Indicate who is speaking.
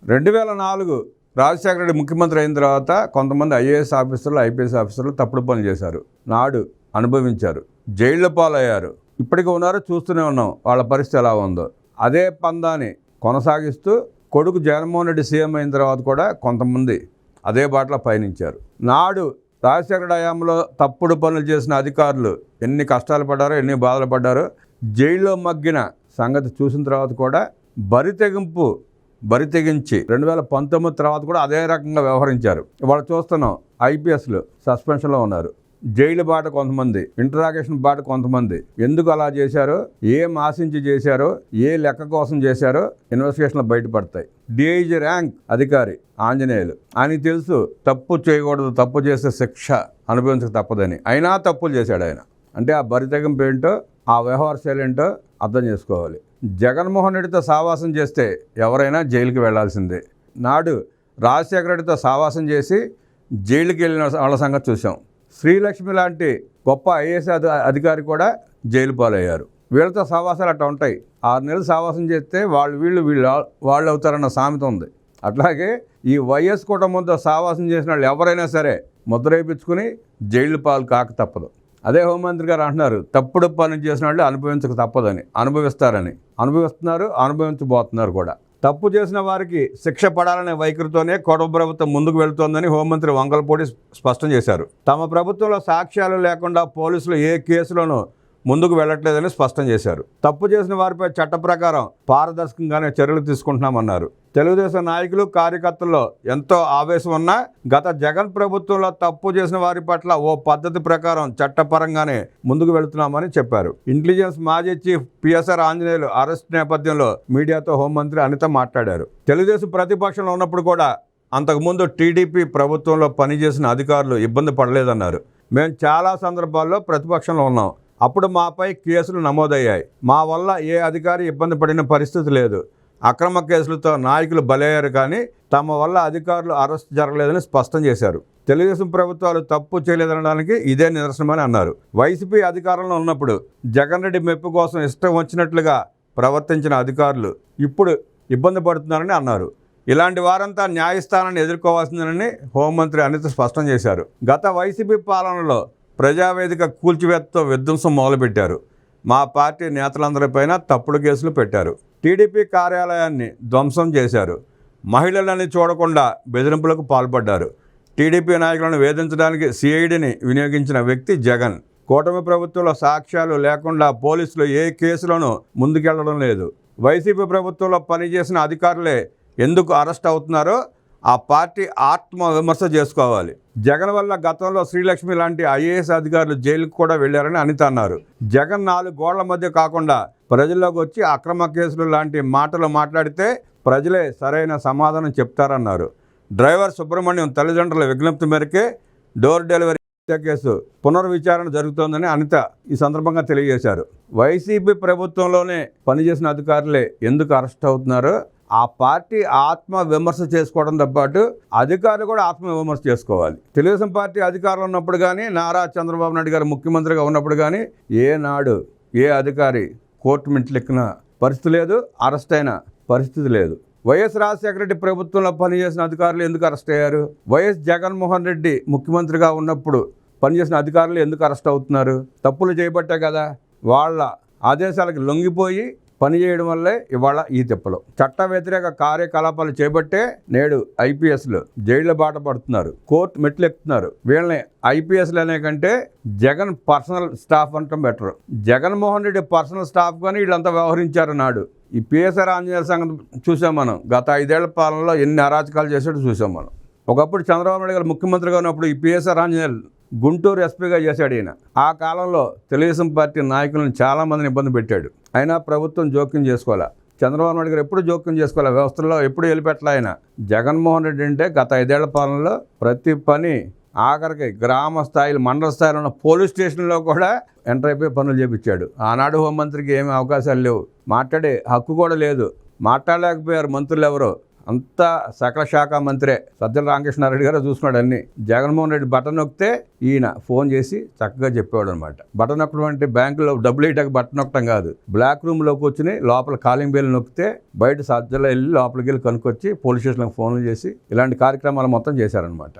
Speaker 1: 2004 రాజశేఖర రెడ్డి ముఖ్యమంత్రి అయిన తర్వాత కొంతమంది ఐఏఎస్ ఆఫీసర్లు, ఐపీఎస్ ఆఫీసర్లు తప్పుడు పనులు చేశారు. నాడు అనుభవించారు, జైళ్ల పాలయ్యారు. ఇప్పటికీ ఉన్నారు, చూస్తూనే ఉన్నాం వాళ్ళ పరిస్థితి ఎలా ఉందో. అదే పందాన్ని కొనసాగిస్తూ కొడుకు జగన్మోహన్ రెడ్డి సీఎం అయిన తర్వాత కూడా కొంతమంది అదే బాటలో పయనించారు. నాడు రాజశేఖర రెడ్డి హయాంలో తప్పుడు పనులు చేసిన అధికారులు ఎన్ని కష్టాలు పడ్డారో, ఎన్ని బాధలు పడ్డారో, జైల్లో మగ్గిన సంగతి చూసిన తర్వాత కూడా బరి తెగించి 2019 తర్వాత కూడా అదే రకంగా వ్యవహరించారు. ఇవాళ చూస్తున్నాం, ఐపీఎస్లు సస్పెన్షన్లో ఉన్నారు, జైలు బాట కొంతమంది, ఇంటరాగేషన్ బాట కొంతమంది. ఎందుకు అలా చేశారో, ఏం ఆశించి చేశారో, ఏ లెక్క కోసం చేశారో ఇన్వెస్టిగేషన్లో బయటపడతాయి. డిఐజీ ర్యాంక్ అధికారి ఆంజనేయులు, ఆయనకి తెలుసు తప్పు చేయకూడదు, తప్పు చేస్తే శిక్ష అనుభవించక తప్పదని, అయినా తప్పులు చేశాడు ఆయన. అంటే ఆ బరితెగింపు ఏంటో, ఆ వ్యవహార శైలి ఏంటో అర్థం చేసుకోవాలి. జగన్మోహన్ రెడ్డితో సావాసం చేస్తే ఎవరైనా జైలుకి వెళ్లాల్సిందే. నాడు రాజశేఖర రెడ్డితో సావాసం చేసి జైలుకి వెళ్ళిన వాళ్ళ సంగతి చూసాం. శ్రీలక్ష్మి లాంటి గొప్ప ఐఏఎస్ అధికారి కూడా జైలు పాలయ్యారు. వీళ్ళతో సావాసాలు అట్లా ఉంటాయి. 6 నెలలు సావాసం చేస్తే వాళ్ళు అవుతారన్న సామెత ఉంది. అట్లాగే ఈ వైఎస్ కుటుంబంతో సావాసం చేసిన వాళ్ళు ఎవరైనా సరే ముద్ర వేయించుకుని జైలు పాలు కాక తప్పదు. అదే హోంమంత్రి గారు అంటున్నారు, తప్పుడు పని చేసిన వాళ్ళు అనుభవించక తప్పదని. అనుభవిస్తున్నారు, అనుభవించబోతున్నారు కూడా. తప్పు చేసిన వారికి శిక్ష పడాలనే వైఖరితోనే కూటమి ప్రభుత్వం ముందుకు వెళుతోందని హోంమంత్రి వంగలపూడి స్పష్టం చేశారు. తమ ప్రభుత్వంలో సాక్ష్యాలు లేకుండా పోలీసులు ఏ కేసులోనూ ముందుకు వెళ్లట్లేదని స్పష్టం చేశారు. తప్పు చేసిన వారిపై చట్ట ప్రకారం పారదర్శకంగానే చర్యలు తీసుకుంటున్నామన్నారు. తెలుగుదేశం నాయకులు, కార్యకర్తల్లో ఎంతో ఆవేశం ఉన్నా గత జగన్ ప్రభుత్వంలో తప్పు చేసిన వారి పట్ల ఓ పద్ధతి ప్రకారం చట్టపరంగానే ముందుకు వెళుతున్నామని చెప్పారు. ఇంటెలిజెన్స్ మాజీ చీఫ్ పిఎస్ఆర్ ఆంజనేయులు అరెస్ట్ నేపథ్యంలో మీడియాతో హోంమంత్రి అనిత మాట్లాడారు. తెలుగుదేశం ప్రతిపక్షంలో ఉన్నప్పుడు కూడా అంతకుముందు టీడీపీ ప్రభుత్వంలో పనిచేసిన అధికారులు ఇబ్బంది పడలేదన్నారు. మేము చాలా సందర్భాల్లో ప్రతిపక్షంలో ఉన్నాం, అప్పుడు మాపై కేసులు నమోదయ్యాయి. మా వల్ల ఏ అధికారి ఇబ్బంది పడిన పరిస్థితి లేదు. అక్రమ కేసులతో నాయకులు బలయ్యారు, కానీ తమ వల్ల అధికారులు అరెస్ట్ జరగలేదని స్పష్టం చేశారు. తెలుగుదేశం ప్రభుత్వాలు తప్పు చేయలేదనడానికి ఇదే నిదర్శనమని అన్నారు. వైసీపీ అధికారంలో ఉన్నప్పుడు జగన్ రెడ్డి మెప్పు కోసం ఇష్టం వచ్చినట్లుగా ప్రవర్తించిన అధికారులు ఇప్పుడు ఇబ్బంది పడుతున్నారని అన్నారు. ఇలాంటి వారంతా న్యాయస్థానాన్ని ఎదుర్కోవాల్సిందేనని హోంమంత్రి అనిత స్పష్టం చేశారు. గత వైసీపీ పాలనలో ప్రజావేదిక కూల్చివేతతో విధ్వంసం మొదలుపెట్టారు. మా పార్టీ నేతలందరిపైన తప్పుడు కేసులు పెట్టారు. టీడీపీ కార్యాలయాన్ని ధ్వంసం చేశారు. మహిళలని చూడకుండా బెదిరింపులకు పాల్పడ్డారు. టీడీపీ నాయకులను వేధించడానికి సిఐడిని వినియోగించిన వ్యక్తి జగన్. కూటమి ప్రభుత్వంలో సాక్ష్యాలు లేకుండా పోలీసులు ఏ కేసులను ముందుకెళ్లడం లేదు. వైసీపీ ప్రభుత్వంలో పనిచేసిన అధికారులే ఎందుకు అరెస్ట్ అవుతున్నారో ఆ పార్టీ ఆత్మవిమర్శ చేసుకోవాలి. జగన్ వల్ల గతంలో శ్రీలక్ష్మి లాంటి ఐఏఎస్ అధికారులు జైలుకు కూడా వెళ్లారని అనిత అన్నారు. జగన్ 4 గోళ్ల మధ్య కాకుండా ప్రజల్లోకి వచ్చి అక్రమ కేసులు లాంటి మాటలు మాట్లాడితే ప్రజలే సరైన సమాధానం చెప్తారన్నారు. డ్రైవర్ సుబ్రహ్మణ్యం తల్లిదండ్రుల విజ్ఞప్తి మేరకే డోర్ డెలివరీ కేసు పునర్విచారణ జరుగుతోందని అనిత ఈ సందర్భంగా తెలియజేశారు. వైసీపీ ప్రభుత్వంలోనే పనిచేసిన అధికారులే ఎందుకు అరెస్ట్ అవుతున్నారో ఆ పార్టీ ఆత్మ విమర్శ చేసుకోవడంతో పాటు అధికారులు కూడా ఆత్మ విమర్శ చేసుకోవాలి. తెలుగుదేశం పార్టీ అధికారంలో ఉన్నప్పుడు కానీ, నారా చంద్రబాబు నాయుడు గారు ముఖ్యమంత్రిగా ఉన్నప్పుడు కానీ ఏనాడు ఏ అధికారి కోర్టు మెట్లెక్కిన పరిస్థితి లేదు, అరెస్ట్ అయిన పరిస్థితి లేదు. వైఎస్ రాజశేఖర రెడ్డి ప్రభుత్వంలో పనిచేసిన అధికారులు ఎందుకు అరెస్ట్ అయ్యారు? వైఎస్ జగన్మోహన్ రెడ్డి ముఖ్యమంత్రిగా ఉన్నప్పుడు పనిచేసిన అధికారులు ఎందుకు అరెస్ట్ అవుతున్నారు? తప్పులు చేయబట్టే కదా. వాళ్ళ ఆదేశాలకు లొంగిపోయి పనిచేయడం వల్లే ఇవాళ ఈ తిప్పలు. చట్ట వ్యతిరేక కార్యకలాపాలు చేపట్టే నేడు ఐపీఎస్లు జైళ్ల బాట పడుతున్నారు, కోర్టు మెట్లు ఎక్కుతున్నారు. వీళ్ళని ఐపీఎస్లు అనే కంటే జగన్ పర్సనల్ స్టాఫ్ అంటాం better. Jaganmohan Reddy personal staff కానీ వీళ్ళంతా వ్యవహరించారు. నాడు ఈ పిఎస్ఆర్ ఆంజనేయుల సంగతి చూసాం మనం. గత 5 ఏళ్ల పాలనలో ఎన్ని అరాచకాలు చేసాడో చూసాం మనం. ఒకప్పుడు చంద్రబాబు నాయుడు గారు ముఖ్యమంత్రిగా ఉన్నప్పుడు ఈ పిఎస్ఆర్ ఆంజనేయులు గుంటూరు ఎస్పీగా చేశాడు ఈయన. ఆ కాలంలో తెలుగుదేశం పార్టీ నాయకులను చాలామందిని ఇబ్బంది పెట్టాడు. అయినా ప్రభుత్వం జోక్యం చేసుకోవాలా. చంద్రబాబు నాయుడు గారు ఎప్పుడు జోక్యం చేసుకోవాలా, వ్యవస్థలో ఎప్పుడు వెళ్ళిపెట్టాల ఆయన. జగన్మోహన్ రెడ్డి అంటే గత 5 ఏళ్ల పాలనలో ప్రతి పని ఆఖరికి గ్రామ స్థాయిలో, మండల స్థాయిలో ఉన్న పోలీస్ స్టేషన్లో కూడా ఎంటర్ అయిపోయి పనులు చేపించాడు. ఆనాడు హోంమంత్రికి ఏమీ అవకాశాలు లేవు, మాట్లాడే హక్కు కూడా లేదు. మాట్లాడలేకపోయారు మంత్రులు ఎవరో. అంతా సకల శాఖ మంత్రే సజ్జల రామకృష్ణారెడ్డి గారు చూసుకున్నాడు అన్ని. జగన్మోహన్ రెడ్డి బటన్ నొక్కితే ఈయన ఫోన్ చేసి చక్కగా చెప్పేవాడు అనమాట. బటన్ నొక్కడం అంటే బ్యాంకులో డబ్బులు వేయటానికి బటన్ నొక్కడం కాదు, బ్లాక్ రూమ్లోకి వచ్చి లోపల కాలింగ్ బెల్ నొక్కితే బయట సజ్జల వెళ్ళి లోపలికి వెళ్ళి కనుక్కొచ్చి పోలీస్ స్టేషన్లకు ఫోన్లు చేసి ఇలాంటి కార్యక్రమాలు మొత్తం చేశారనమాట.